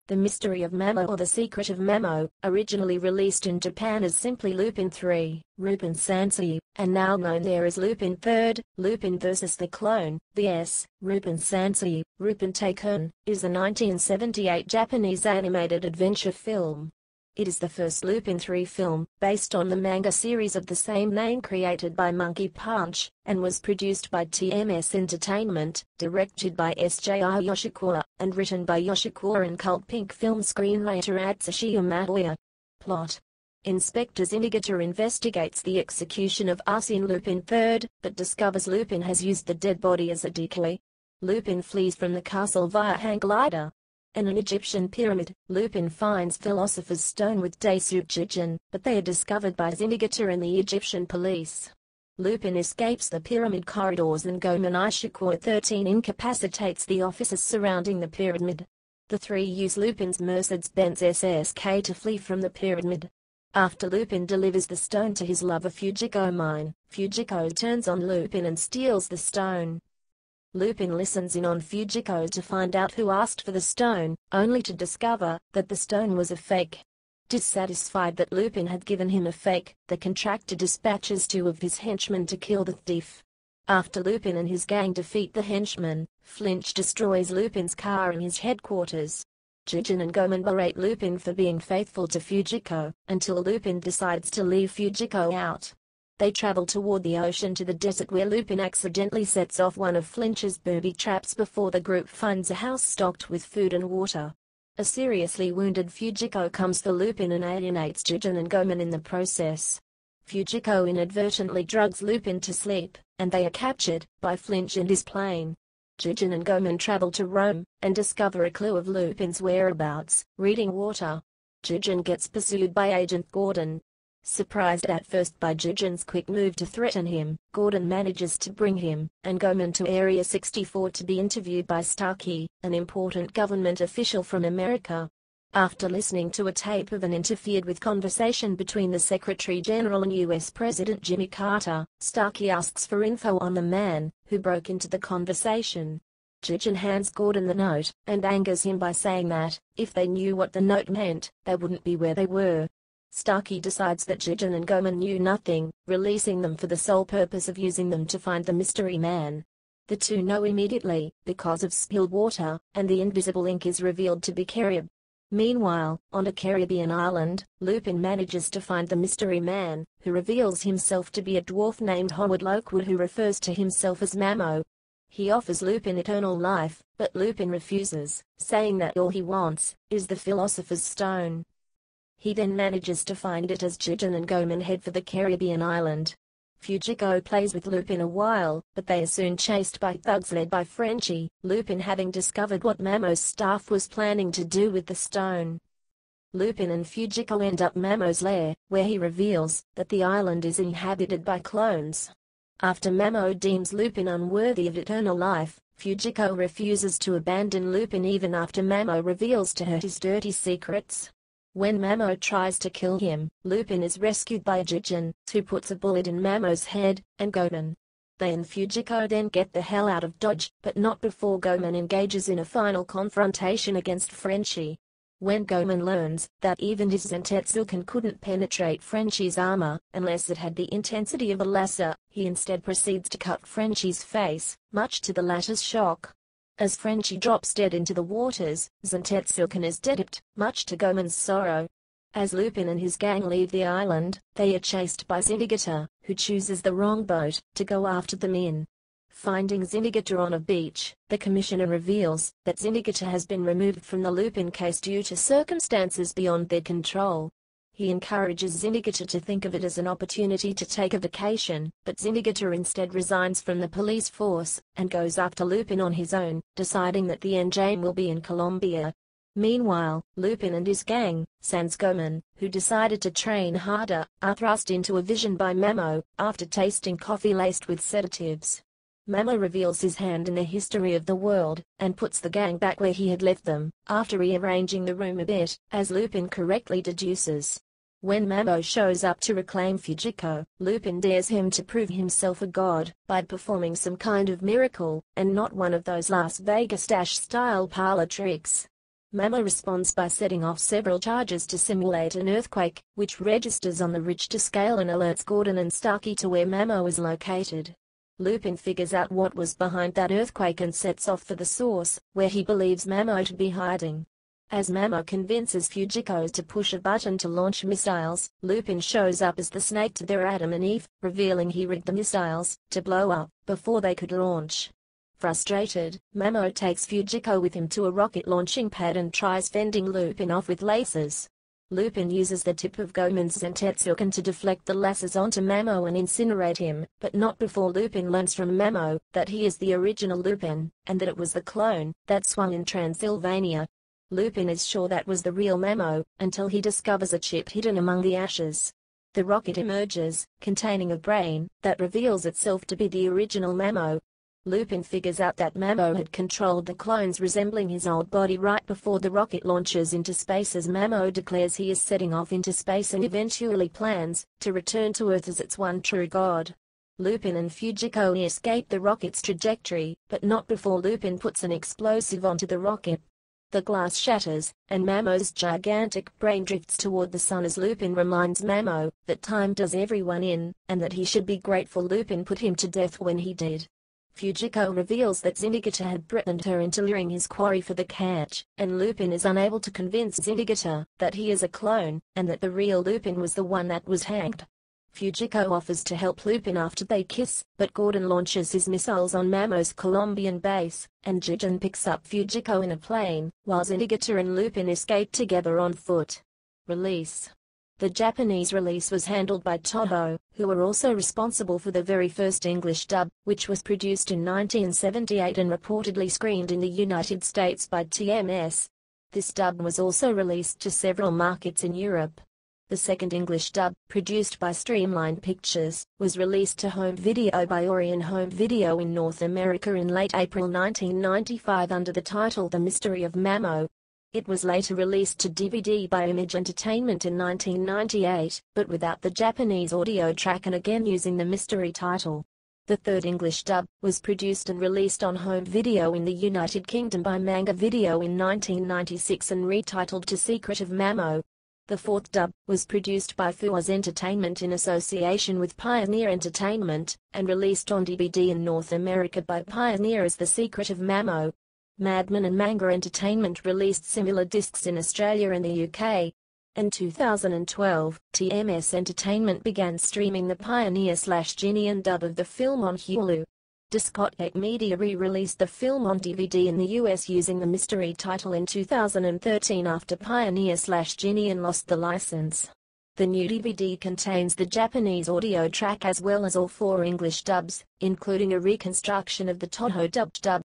The Mystery of Mamo or The Secret of Mamo, originally released in Japan as simply Lupin III, Lupin Sansei, and now known there as Lupin III, Lupin vs. the Clone, vs. Lupin Sansei, Lupin Taikun, is a 1978 Japanese animated adventure film. It is the first Lupin III film, based on the manga series of the same name created by Monkey Punch, and was produced by TMS Entertainment, directed by Sōji Yoshikawa, and written by Yoshikawa and cult Pink film screenwriter Atsushi Yamatoya. Plot: Inspector Zinigata investigates the execution of Arsène Lupin III, but discovers Lupin has used the dead body as a decoy. Lupin flees from the castle via hang glider. In an Egyptian pyramid, Lupin finds Philosopher's Stone with Daisuke Jijin, but they are discovered by Zinigata and the Egyptian police. Lupin escapes the pyramid corridors and Goemon Ishikawa 13 incapacitates the officers surrounding the pyramid. The three use Lupin's Mercedes-Benz SSK to flee from the pyramid. After Lupin delivers the stone to his lover Fujiko Mine, Fujiko turns on Lupin and steals the stone. Lupin listens in on Fujiko to find out who asked for the stone, only to discover that the stone was a fake. Dissatisfied that Lupin had given him a fake, the contractor dispatches 2 of his henchmen to kill the thief. After Lupin and his gang defeat the henchmen, Flinch destroys Lupin's car in his headquarters. Jijin and Goemon berate Lupin for being faithful to Fujiko, until Lupin decides to leave Fujiko out. They travel toward the ocean to the desert where Lupin accidentally sets off one of Flinch's booby traps before the group finds a house stocked with food and water. A seriously wounded Fujiko comes for Lupin and alienates Jijin and Goemon in the process. Fujiko inadvertently drugs Lupin to sleep, and they are captured by Flinch and his plane. Jijin and Goemon travel to Rome, and discover a clue of Lupin's whereabouts, reading water. Jijin gets pursued by Agent Gordon. Surprised at first by Jijin's quick move to threaten him, Gordon manages to bring him and Goemon to Area 64 to be interviewed by Starkey, an important government official from America. After listening to a tape of an interfered-with conversation between the Secretary General and U.S. President Jimmy Carter, Starkey asks for info on the man who broke into the conversation. Jijin hands Gordon the note, and angers him by saying that, if they knew what the note meant, they wouldn't be where they were. Starkey decides that Jijin and Goemon knew nothing, releasing them for the sole purpose of using them to find the mystery man. The two know immediately, because of spilled water, and the invisible ink is revealed to be Carib. Meanwhile, on a Caribbean island, Lupin manages to find the mystery man, who reveals himself to be a dwarf named Howard Lockwood who refers to himself as Mamo. He offers Lupin eternal life, but Lupin refuses, saying that all he wants is the Philosopher's Stone. He then manages to find it as Jijin and Goemon head for the Caribbean island. Fujiko plays with Lupin a while, but they are soon chased by thugs led by Frenchie, Lupin having discovered what Mamo's staff was planning to do with the stone. Lupin and Fujiko end up Mamo's lair, where he reveals that the island is inhabited by clones. After Mamo deems Lupin unworthy of eternal life, Fujiko refuses to abandon Lupin even after Mamo reveals to her his dirty secrets. When Mamo tries to kill him, Lupin is rescued by Jijin, who puts a bullet in Mamo's head, and Goemon. They and Fujiko then get the hell out of Dodge, but not before Goemon engages in a final confrontation against Frenchie. When Goemon learns that even his Zentetsuken couldn't penetrate Frenchie's armor, unless it had the intensity of a laser, he instead proceeds to cut Frenchie's face, much to the latter's shock. As Frenchie drops dead into the waters, Zentetsuken is deadlipped, much to Goemon's sorrow. As Lupin and his gang leave the island, they are chased by Zinigata, who chooses the wrong boat to go after them in. Finding Zinigata on a beach, the commissioner reveals that Zinigata has been removed from the Lupin case due to circumstances beyond their control. He encourages Zinigata to think of it as an opportunity to take a vacation, but Zinigata instead resigns from the police force, and goes after Lupin on his own, deciding that the end game will be in Colombia. Meanwhile, Lupin and his gang, sans Goemon, who decided to train harder, are thrust into a vision by Mamo, after tasting coffee laced with sedatives. Mamo reveals his hand in the history of the world, and puts the gang back where he had left them, after rearranging the room a bit, as Lupin correctly deduces. When Mamo shows up to reclaim Fujiko, Lupin dares him to prove himself a god, by performing some kind of miracle, and not one of those Las Vegas style parlor tricks. Mamo responds by setting off several charges to simulate an earthquake, which registers on the Richter scale and alerts Gordon and Starkey to where Mamo is located. Lupin figures out what was behind that earthquake and sets off for the source, where he believes Mamo to be hiding. As Mamo convinces Fujiko to push a button to launch missiles, Lupin shows up as the snake to their Adam and Eve, revealing he rigged the missiles to blow up before they could launch. Frustrated, Mamo takes Fujiko with him to a rocket launching pad and tries fending Lupin off with lasers. Lupin uses the tip of Goemon's Zentetsuken to deflect the lasers onto Mamo and incinerate him, but not before Lupin learns from Mamo that he is the original Lupin, and that it was the clone that swung in Transylvania. Lupin is sure that was the real Mamo, until he discovers a chip hidden among the ashes. The rocket emerges, containing a brain that reveals itself to be the original Mamo. Lupin figures out that Mamo had controlled the clones resembling his old body right before the rocket launches into space, as Mamo declares he is setting off into space and eventually plans to return to Earth as its one true god. Lupin and Fujiko escape the rocket's trajectory, but not before Lupin puts an explosive onto the rocket. The glass shatters, and Mamo's gigantic brain drifts toward the sun as Lupin reminds Mamo that time does everyone in, and that he should be grateful Lupin put him to death when he did. Fujiko reveals that Zindigita had threatened her into luring his quarry for the catch, and Lupin is unable to convince Zindigita that he is a clone, and that the real Lupin was the one that was hanged. Fujiko offers to help Lupin after they kiss, but Gordon launches his missiles on Mamo's Colombian base, and Jigen picks up Fujiko in a plane, while Zindigita and Lupin escape together on foot. Release. The Japanese release was handled by Toho, who were also responsible for the very first English dub, which was produced in 1978 and reportedly screened in the United States by TMS. This dub was also released to several markets in Europe. The second English dub, produced by Streamline Pictures, was released to home video by Orion Home Video in North America in late April 1995 under the title The Mystery of Mamo. It was later released to DVD by Image Entertainment in 1998, but without the Japanese audio track and again using the mystery title. The third English dub was produced and released on home video in the United Kingdom by Manga Video in 1996 and retitled To Secret of Mamo. The fourth dub was produced by TMS Entertainment in association with Pioneer Entertainment, and released on DVD in North America by Pioneer as The Secret of Mamo. Madman and Manga Entertainment released similar discs in Australia and the UK. In 2012, TMS Entertainment began streaming the Pioneer/Ginian dub of the film on Hulu. Discotek Media re-released the film on DVD in the US using the mystery title in 2013 after Pioneer/Ginian lost the license. The new DVD contains the Japanese audio track as well as all four English dubs, including a reconstruction of the Toho dubbed dub.